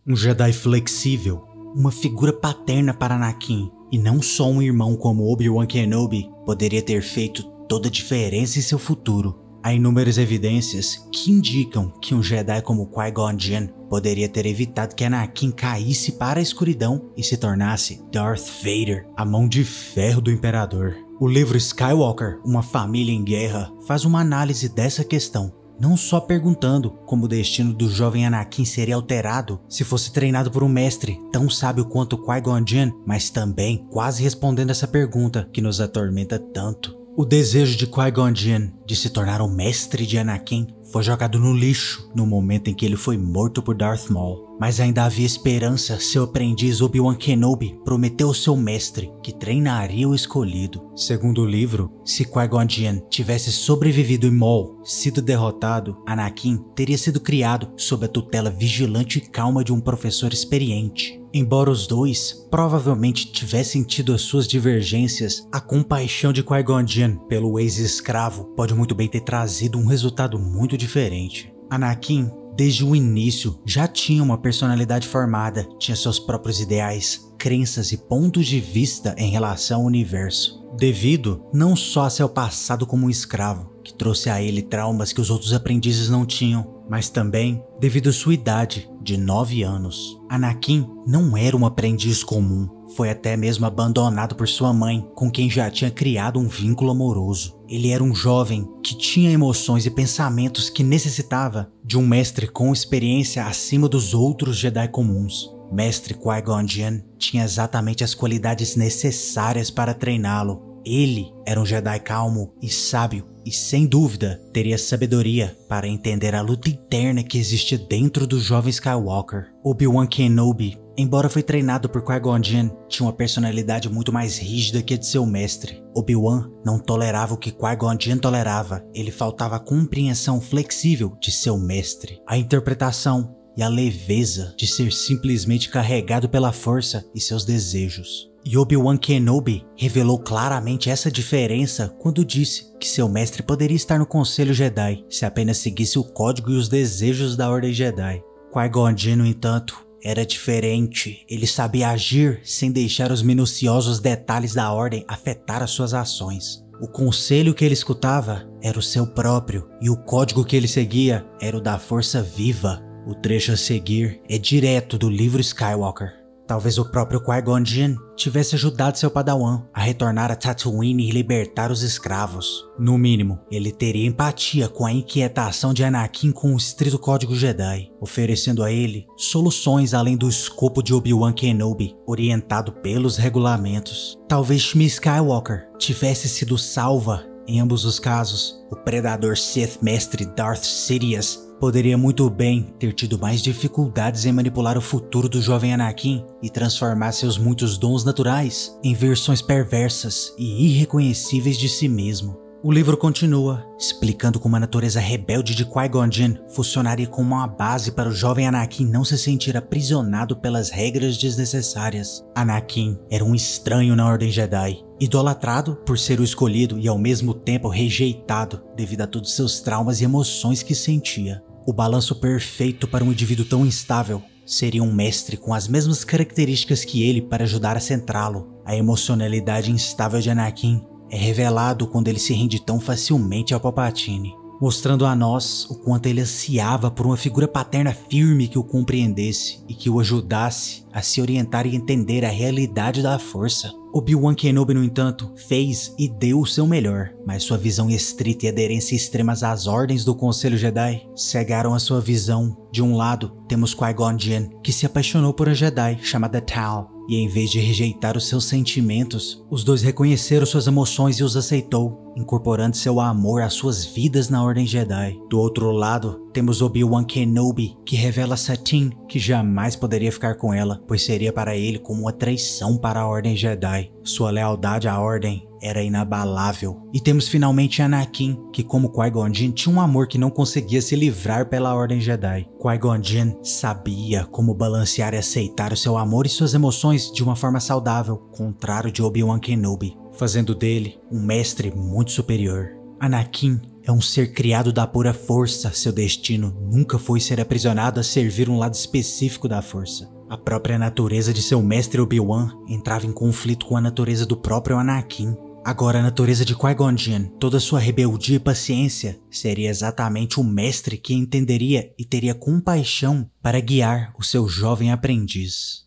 Um Jedi flexível, uma figura paterna para Anakin, e não só um irmão como Obi-Wan Kenobi poderia ter feito toda a diferença em seu futuro. Há inúmeras evidências que indicam que um Jedi como Qui-Gon Jinn poderia ter evitado que Anakin caísse para a escuridão e se tornasse Darth Vader, a mão de ferro do Imperador. O livro Skywalker, Uma Família em Guerra, faz uma análise dessa questão, não só perguntando como o destino do jovem Anakin seria alterado se fosse treinado por um mestre tão sábio quanto Qui-Gon Jinn, mas também quase respondendo essa pergunta que nos atormenta tanto. O desejo de Qui-Gon Jinn de se tornar o mestre de Anakin foi jogado no lixo no momento em que ele foi morto por Darth Maul. Mas ainda havia esperança. Seu aprendiz Obi-Wan Kenobi prometeu ao seu mestre que treinaria o escolhido. Segundo o livro, se Qui-Gon Jinn tivesse sobrevivido e Maul sido derrotado, Anakin teria sido criado sob a tutela vigilante e calma de um professor experiente. Embora os dois provavelmente tivessem tido as suas divergências, a compaixão de Qui-Gon Jinn pelo ex-escravo pode muito bem ter trazido um resultado muito diferente. Anakin, desde o início, já tinha uma personalidade formada, tinha seus próprios ideais, crenças e pontos de vista em relação ao universo. Devido não só a seu passado como um escravo, que trouxe a ele traumas que os outros aprendizes não tinham, mas também devido à sua idade, de 9 anos. Anakin não era um aprendiz comum, foi até mesmo abandonado por sua mãe, com quem já tinha criado um vínculo amoroso. Ele era um jovem que tinha emoções e pensamentos que necessitava de um mestre com experiência acima dos outros Jedi comuns. Mestre Qui-Gon Jinn tinha exatamente as qualidades necessárias para treiná-lo. Ele era um Jedi calmo e sábio e, sem dúvida, teria sabedoria para entender a luta interna que existia dentro do jovem Skywalker. Obi-Wan Kenobi, embora foi treinado por Qui-Gon Jinn, tinha uma personalidade muito mais rígida que a de seu mestre. Obi-Wan não tolerava o que Qui-Gon Jinn tolerava, ele faltava a compreensão flexível de seu mestre. A interpretação e a leveza de ser simplesmente carregado pela força e seus desejos. E Obi-Wan Kenobi revelou claramente essa diferença quando disse que seu mestre poderia estar no Conselho Jedi se apenas seguisse o código e os desejos da Ordem Jedi. Qui-Gon Jinn, no entanto, era diferente. Ele sabia agir sem deixar os minuciosos detalhes da Ordem afetar as suas ações. O conselho que ele escutava era o seu próprio e o código que ele seguia era o da Força Viva. O trecho a seguir é direto do livro Skywalker. Talvez o próprio Qui-Gon Jinn tivesse ajudado seu padawan a retornar a Tatooine e libertar os escravos. No mínimo, ele teria empatia com a inquietação de Anakin com o estrito código Jedi, oferecendo a ele soluções além do escopo de Obi-Wan Kenobi, orientado pelos regulamentos. Talvez Shmi Skywalker tivesse sido salva. Em ambos os casos, o predador Sith mestre Darth Sidious poderia muito bem ter tido mais dificuldades em manipular o futuro do jovem Anakin e transformar seus muitos dons naturais em versões perversas e irreconhecíveis de si mesmo. O livro continua, explicando como a natureza rebelde de Qui-Gon Jinn funcionaria como uma base para o jovem Anakin não se sentir aprisionado pelas regras desnecessárias. Anakin era um estranho na Ordem Jedi, idolatrado por ser o escolhido e ao mesmo tempo rejeitado devido a todos seus traumas e emoções que sentia. O balanço perfeito para um indivíduo tão instável seria um mestre com as mesmas características que ele para ajudar a centrá-lo. A emocionalidade instável de Anakin é revelado quando ele se rende tão facilmente ao Palpatine, mostrando a nós o quanto ele ansiava por uma figura paterna firme que o compreendesse e que o ajudasse a se orientar e entender a realidade da força. Obi-Wan Kenobi, no entanto, fez e deu o seu melhor, mas sua visão estrita e aderência extremas às ordens do Conselho Jedi cegaram a sua visão. De um lado, temos Qui-Gon Jinn, que se apaixonou por uma Jedi chamada Tal, e em vez de rejeitar os seus sentimentos, os dois reconheceram suas emoções e os aceitou, incorporando seu amor às suas vidas na Ordem Jedi. Do outro lado, temos Obi-Wan Kenobi, que revela a Satine que jamais poderia ficar com ela, pois seria para ele como uma traição para a Ordem Jedi. Sua lealdade à Ordem era inabalável. E temos finalmente Anakin, que como Qui-Gon Jinn tinha um amor que não conseguia se livrar pela Ordem Jedi. Qui-Gon Jinn sabia como balancear e aceitar o seu amor e suas emoções de uma forma saudável, contrário de Obi-Wan Kenobi, fazendo dele um mestre muito superior. Anakin é um ser criado da pura força. Seu destino nunca foi ser aprisionado a servir um lado específico da força. A própria natureza de seu mestre Obi-Wan entrava em conflito com a natureza do próprio Anakin. Agora, a natureza de Qui-Gon Jinn, toda sua rebeldia e paciência, seria exatamente o mestre que entenderia e teria compaixão para guiar o seu jovem aprendiz.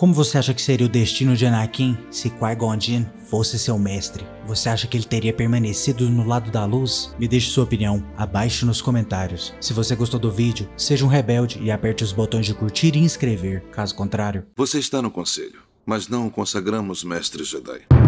Como você acha que seria o destino de Anakin se Qui-Gon Jinn fosse seu mestre? Você acha que ele teria permanecido no lado da luz? Me deixe sua opinião abaixo nos comentários. Se você gostou do vídeo, seja um rebelde e aperte os botões de curtir e inscrever. Caso contrário... Você está no conselho, mas não o consagramos mestre Jedi.